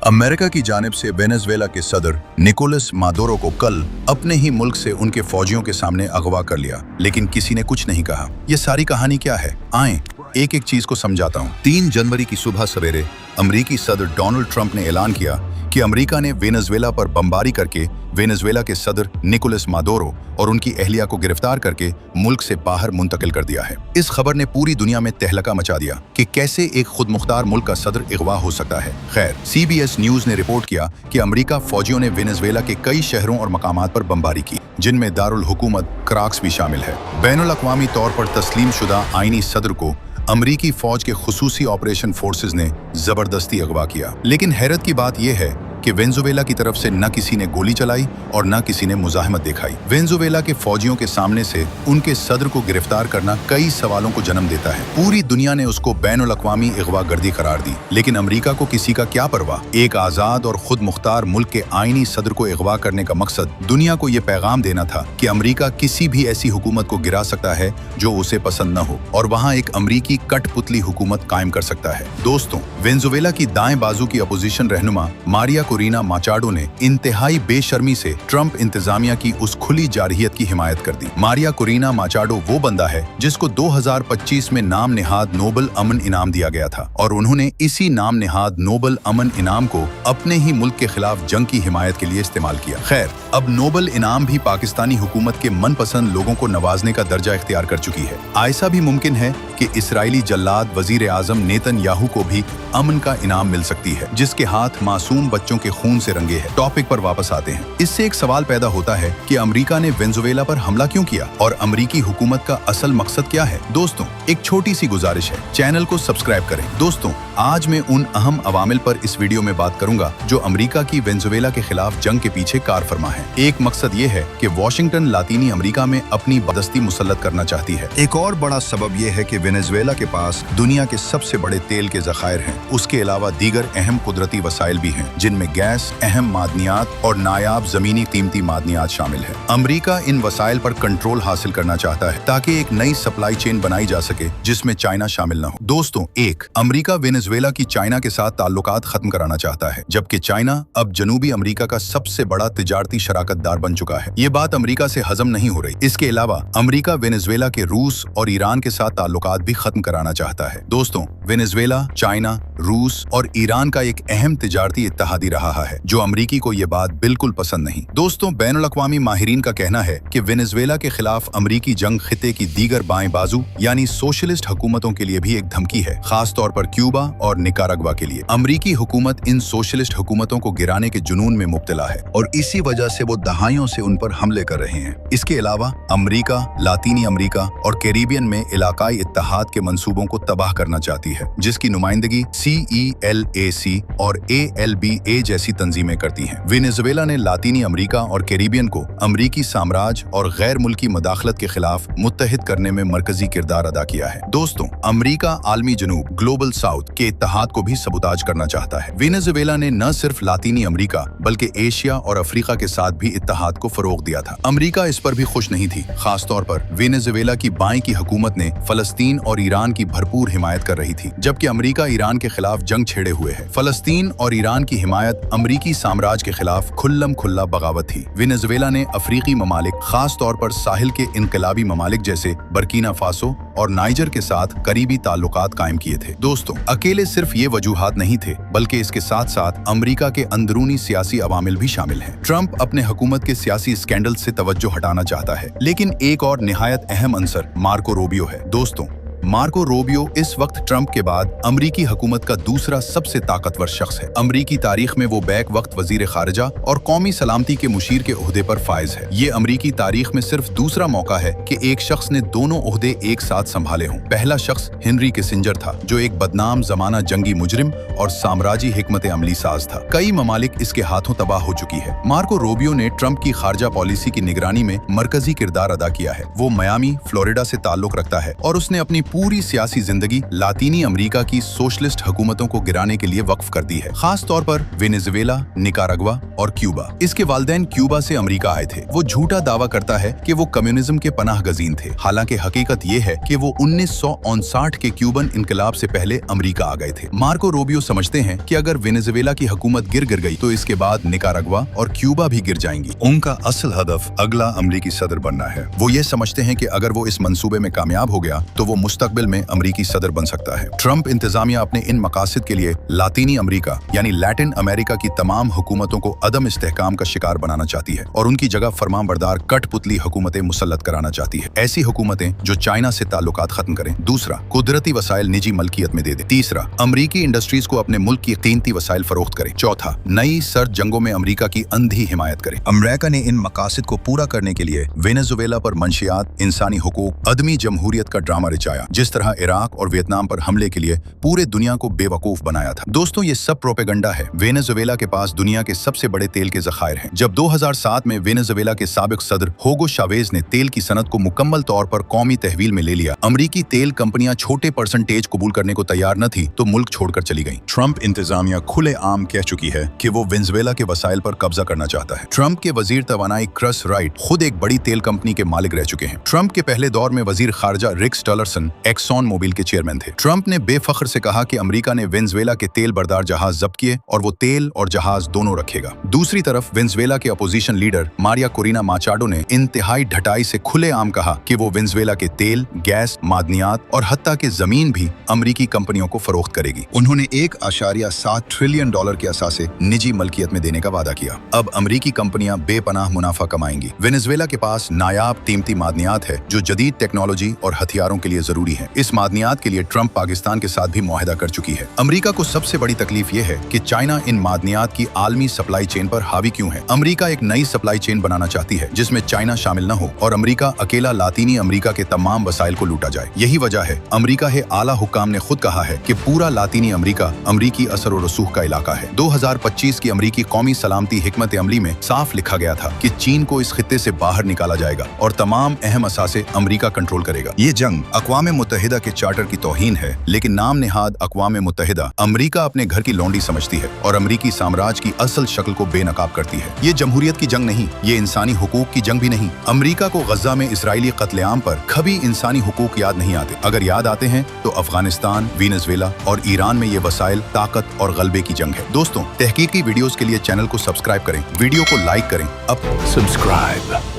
America की जानिब से वेनेजुएला के सदर निकोलस मादुरो को कल अपने ही मुल्क से उनके फौजियों के सामने अगवा कर लिया, लेकिन किसी ने कुछ नहीं कहा। ये सारी कहानी क्या है? आएं एक एक चीज को समझाता हूँ। 3 जनवरी की सुबह सवेरे अमेरिकी सदर डोनाल्ड ट्रंप ने ऐलान किया कि अमेरिका ने वेनेजुएला पर बमबारी करके वेनेजुएला के सदर निकोलस मादुरो और उनकी अहलिया को गिरफ्तार करके मुल्क से बाहर मुंतकिल कर दिया है। इस खबर ने पूरी दुनिया में तहलका मचा दिया कि कैसे एक खुदमुख्तार मुल्क का सदर अगवा हो सकता है। खैर, CBS न्यूज ने रिपोर्ट किया कि अमेरिका फौजियों ने वेनेजुएला के कई शहरों और मकामात पर बमबारी की, जिनमें दारुल हुकूमत कराकस भी शामिल है। बैनुल अक़वामी तौर पर तस्लीम शुदा आईनी सदर को अमरीकी फौज के खुसूसी ऑपरेशन फोर्सेस ने जबरदस्ती अगवा किया। लेकिन हैरत की बात यह है कि वेनेजुएला की तरफ से न किसी ने गोली चलाई और न किसी ने मुजाहिमत दिखाई। वेनेजुएला के फौजियों के सामने से उनके सदर को गिरफ्तार करना कई सवालों को जन्म देता है। पूरी दुनिया ने उसको बैनुल अक़वामी अगवागर्दी करार दी, लेकिन अमेरिका को किसी का क्या परवाह। एक आज़ाद और खुद मुख्तार मुल्क के आईनी सदर को अगवा करने का मकसद दुनिया को ये पैगाम देना था कि अमेरिका किसी भी ऐसी हुकूमत को गिरा सकता है जो उसे पसंद न हो, और वहाँ एक अमरीकी कठपुतली हुकूमत कायम कर सकता है। दोस्तों, वेनेजुएला की दाएं बाजू की अपोजिशन रहनुमा मारिया कोरिना माचाडो ने इंतहाई बेशर्मी से ट्रंप इंतजामिया की उस खुली जारहियत की हिमायत कर दी। मारिया कोरिना माचाडो वो बंदा है जिसको 2025 में नाम निहाद नोबल अमन इनाम दिया गया था, और उन्होंने इसी नाम निहाद नोबल अमन इनाम को अपने ही मुल्क के खिलाफ जंग की हिमायत के लिए इस्तेमाल किया। खैर, अब नोबल इनाम भी पाकिस्तानी हुकूमत के मनपसंद लोगों को नवाजने का दर्जा इख्तियार कर चुकी है। ऐसा भी मुमकिन है कि इसराइली जल्लाद वजीर आजम नेतन्याहू को भी अमन का इनाम मिल सकती है, जिसके हाथ मासूम बच्चों के खून से रंगे हैं। टॉपिक पर वापस आते हैं। इससे एक सवाल पैदा होता है कि अमेरिका ने वेनेजुएला पर हमला क्यों किया और अमेरिकी हुकूमत का असल मकसद क्या है। दोस्तों, एक छोटी सी गुजारिश है, चैनल को सब्सक्राइब करें। दोस्तों, आज मैं उन अहम अवामिल पर इस वीडियो में बात करूंगा जो अमेरिका की वेनेजुएला के खिलाफ जंग के पीछे कार फरमा है। एक मकसद ये है कि वाशिंगटन लातीनी अमेरिका में अपनी बदस्ती मुसल्लत करना चाहती है। एक और बड़ा सबब यह है कि वेनेजुएला के पास दुनिया के सबसे बड़े तेल के ज़खायर हैं। उसके अलावा दीगर अहम कुदरती वसाइल भी हैं, जिनमें गैस, अहम मादनियात और नायाब जमीनी कीमती मादनियात शामिल है। अमेरिका इन वसाइल पर कंट्रोल हासिल करना चाहता है ताकि एक नई सप्लाई चेन बनाई जा सके जिसमें चाइना शामिल न हो। दोस्तों, अमेरिका वेनेजुएला की चाइना के साथ ताल्लुकात खत्म कराना चाहता है, जबकि चाइना अब जनूबी अमेरिका का सबसे बड़ा तिजारती शराकतदार बन चुका है। ये बात अमेरिका से हजम नहीं हो रही। इसके अलावा अमेरिका वेनेजुएला के रूस और ईरान के साथ ताल्लुकात भी खत्म कराना चाहता है। दोस्तों, वेनेजुएला, चाइना, रूस और ईरान का एक अहम तिजारती इत्तेहादी रहा है, जो अमेरिकी को ये बात बिल्कुल पसंद नहीं। दोस्तों, बैनुल अक़वामी माहिरीन का कहना है कि वेनेजुएला के खिलाफ अमेरिकी जंग खिते की दीगर बाएं बाजू यानी सोशलिस्ट हुकूमतों के लिए भी एक धमकी है, खास तौर पर क्यूबा और निकाराग्वा के लिए। अमेरिकी हुकूमत इन सोशलिस्ट हुकूमतों को गिराने के जुनून में मुब्तला है और इसी वजह से वो दहाइयों से उन पर हमले कर रहे हैं। इसके अलावा अमेरिका लातीनी अमेरिका और कैरिबियन में इलाकाई इत्तेहाद के मंसूबों को तबाह करना चाहती है, जिसकी नुमाइंदगी CELAC और ALBA जैसी तंजीमें करती हैं। वेनेजुएला ने लातीनी अमेरिका और कैरिबियन को अमेरिकी साम्राज्य और गैर मुल्की मुदाखलत के खिलाफ मुत्तहिद करने में मरकजी किरदार अदा किया है। दोस्तों, अमेरिका आलमी जनूब ग्लोबल साउथ के इत्तेहाद को भी सबूताज करना चाहता है। वेनेजुएला ने न सिर्फ लातीनी अमेरिका बल्कि एशिया और अफ्रीका के साथ भी इत्तेहाद को फरोग दिया था। अमेरिका इस पर भी खुश नहीं थी। खास तौर पर वेनेजुएला की बाएं की हुकूमत ने फलस्तीन और ईरान की भरपूर हिमायत कर रही थी, जबकि अमेरिका ईरान के खिलाफ जंग छेड़े हुए है। फलस्तीन और ईरान की हिमायत अमेरिकी साम्राज्य के खिलाफ खुल्लम खुल्ला बगावत थी। वेनेजुएला ने अफ्रीकी ममालिक, खास तौर पर साहिल के इनकलाबी ममालिक जैसे बर्किना फासो और नाइजर के साथ करीबी ताल्लुकात कायम किए थे। दोस्तों, अकेले सिर्फ ये वजूहात नहीं थे, बल्कि इसके साथ साथ अमेरिका के अंदरूनी सियासी अवामिल भी शामिल हैं। ट्रंप अपने हुकूमत के सियासी स्कैंडल से तवज्जो हटाना चाहता है, लेकिन एक और निहायत अहम अंसर मार्को रूबियो है। दोस्तों, मार्को रूबियो इस वक्त ट्रंप के बाद अमेरिकी हुकूमत का दूसरा सबसे ताकतवर शख्स है। अमेरिकी तारीख में वो बैक वक्त वजीर खारजा और कौमी सलामती के मुशीर के ओहदे पर फायज है। ये अमेरिकी तारीख में सिर्फ दूसरा मौका है कि एक शख्स ने दोनों ओहदे एक साथ संभाले हों। पहला शख्स हेनरी किसिंजर था, जो एक बदनाम जमाना जंगी मुजरिम और साम्राज्य हिकमत अमली साज था। कई ममालिक इसके हाथों तबाह हो चुकी है। मार्को रूबियो ने ट्रंप की खारजा पॉलिसी की निगरानी में मरकजी किरदार अदा किया है। वो मियामी, फ्लोरिडा से ताल्लुक रखता है और उसने अपनी पूरी सियासी जिंदगी लातीनी अमेरिका की सोशलिस्ट हुकूमतों को गिराने के लिए वक्फ कर दी है, खास तौर पर वेनेजुएला, निकारागुआ और क्यूबा। इसके वालिदैन क्यूबा से अमेरिका आए थे। वो झूठा दावा करता है कि वो कम्युनिज्म के पनाह गजीन थे, हालांकि हकीकत ये है कि वो 1959 के क्यूबन इनकलाब से पहले अमेरिका आ गए थे। मार्को रूबियो समझते हैं कि अगर वेनेजुएला की हुकूमत गिर गई तो इसके बाद निकारागुआ और क्यूबा भी गिर जाएंगी। उनका असल हदफ अगला अमरीकी सदर बनना है। वो ये समझते हैं कि अगर वो इस मंसूबे में कामयाब हो गया तो वो मुस्तकबिल में अमरीकी सदर बन सकता है। ट्रंप इंतजामिया अपने इन मकासद के लिए लातीनी अमेरिका यानी लैटिन अमेरिका की तमाम हुकूमतों को अदम इस्तेहकाम का शिकार बनाना चाहती है और उनकी जगह फरमाबरदार कठपुतली हुकूमतें मुसल्लत कराना चाहती है। ऐसी हुकूमतें जो चाइना से ताल्लुकात खत्म करें। दूसरा, कुदरती वसाइल निजी मलकियत में दे दे। तीसरा, अमरीकी इंडस्ट्रीज को अपने मुल्क की कीमती वसाइल फरोख्त करें। चौथा, नई सर्द जंगों में अमरीका की अंधी हिमायत करे। अमेरिका ने इन मकासद को पूरा करने के लिए वेनेजुएला पर मंशियात, इंसानी हुकूक, अदमी जमहूरियत का ड्रामा रचाया, जिस तरह इराक और वियतनाम पर हमले के लिए पूरे दुनिया को बेवकूफ बनाया था। दोस्तों, ये सब प्रोपेगंडा है। वेनेजुएला के पास दुनिया के सबसे बड़े तेल के ज़खायर हैं। जब 2007 में वेनेजुएला के साबिक सदर होगो शावेज ने तेल की सनत को मुकम्मल तौर पर कौमी तहवील में ले लिया, अमरीकी तेल कंपनियां छोटे परसेंटेज कबूल करने को तैयार न थी तो मुल्क छोड़कर चली गईं। ट्रंप इंतजामिया खुले आम कह चुकी है कि वो वेनेजुएला के वसाइल पर कब्जा करना चाहता है। ट्रंप के वजीर तवानाई क्रस राइट खुद एक बड़ी तेल कंपनी के मालिक रह चुके हैं। ट्रंप के पहले दौर में वजीर खारजा रिक्स टिलरसन एक्सॉन मोबिल के चेयरमैन थे। ट्रंप ने बेफख्र से कहा कि अमेरिका ने वेनेजुएला के तेल बरदार जहाज जब्त किए और वो तेल और जहाज दोनों रखेगा। दूसरी तरफ वेनेजुएला के अपोजिशन लीडर मारिया कोरिना माचाडो ने इंतहाई ढटाई से खुले आम कहा कि वो वेनेजुएला के तेल, गैस, मादनियात और हत्ता के जमीन भी अमरीकी कंपनियों को फरोख्त करेगी। उन्होंने $1.7 ट्रिलियन के असासे निजी मलकियत में देने का वादा किया। अब अमरीकी कंपनियां बेपनाह मुनाफा कमाएंगी। वेनेजुएला के पास नायाब कीमती मादनियात है जो जदीद टेक्नोलॉजी और हथियारों के लिए जरूरी है। इस मादनियात के लिए ट्रंप पाकिस्तान के साथ भी मुआहदा कर चुकी है। अमरीका को सबसे बड़ी तकलीफ यह है कि चाइना इन मादनियात की आलमी सप्लाई चेन पर हावी क्यों है। अमरीका एक नई सप्लाई चेन बनाना चाहती है जिसमें चाइना शामिल न हो और अमरीका अकेला लातीनी अमरीका के तमाम वसाइल को लूटा जाए। यही वजह है अमरीका के आला हुक्काम ने खुद कहा है कि पूरा लातीनी अमरीका अमरीकी असर और रसूख का इलाका है। 2025 की अमरीकी कौमी सलामती हिकमत अमली में साफ लिखा गया था कि चीन को इस खित्ते से बाहर निकाला जाएगा और तमाम अहम असासे अमरीका कंट्रोल करेगा। ये जंग अक़वाम मुत्तहिदा के चार्टर की तौहीन है, लेकिन नाम नेहाद अक़वाम मुत्तहिदा अमरीका अपने घर की लौंडी समझती है और अमरीकी साम्राज्य की असल शक्ल को बेनकाब करती है। ये जमहूरियत की जंग नहीं, ये इंसानी हुकूक की जंग भी नहीं। अमरीका को गजा में इसराइली कत्लेआम पर कभी इंसानी हुकूक याद नहीं आते। अगर याद आते हैं तो अफगानिस्तान, वेनेजुएला और ईरान में ये वसाइल, ताकत और गलबे की जंग है। दोस्तों, तहकीकी वीडियोस के लिए चैनल को सब्सक्राइब करें, वीडियो को लाइक करें। अब सब्सक्राइब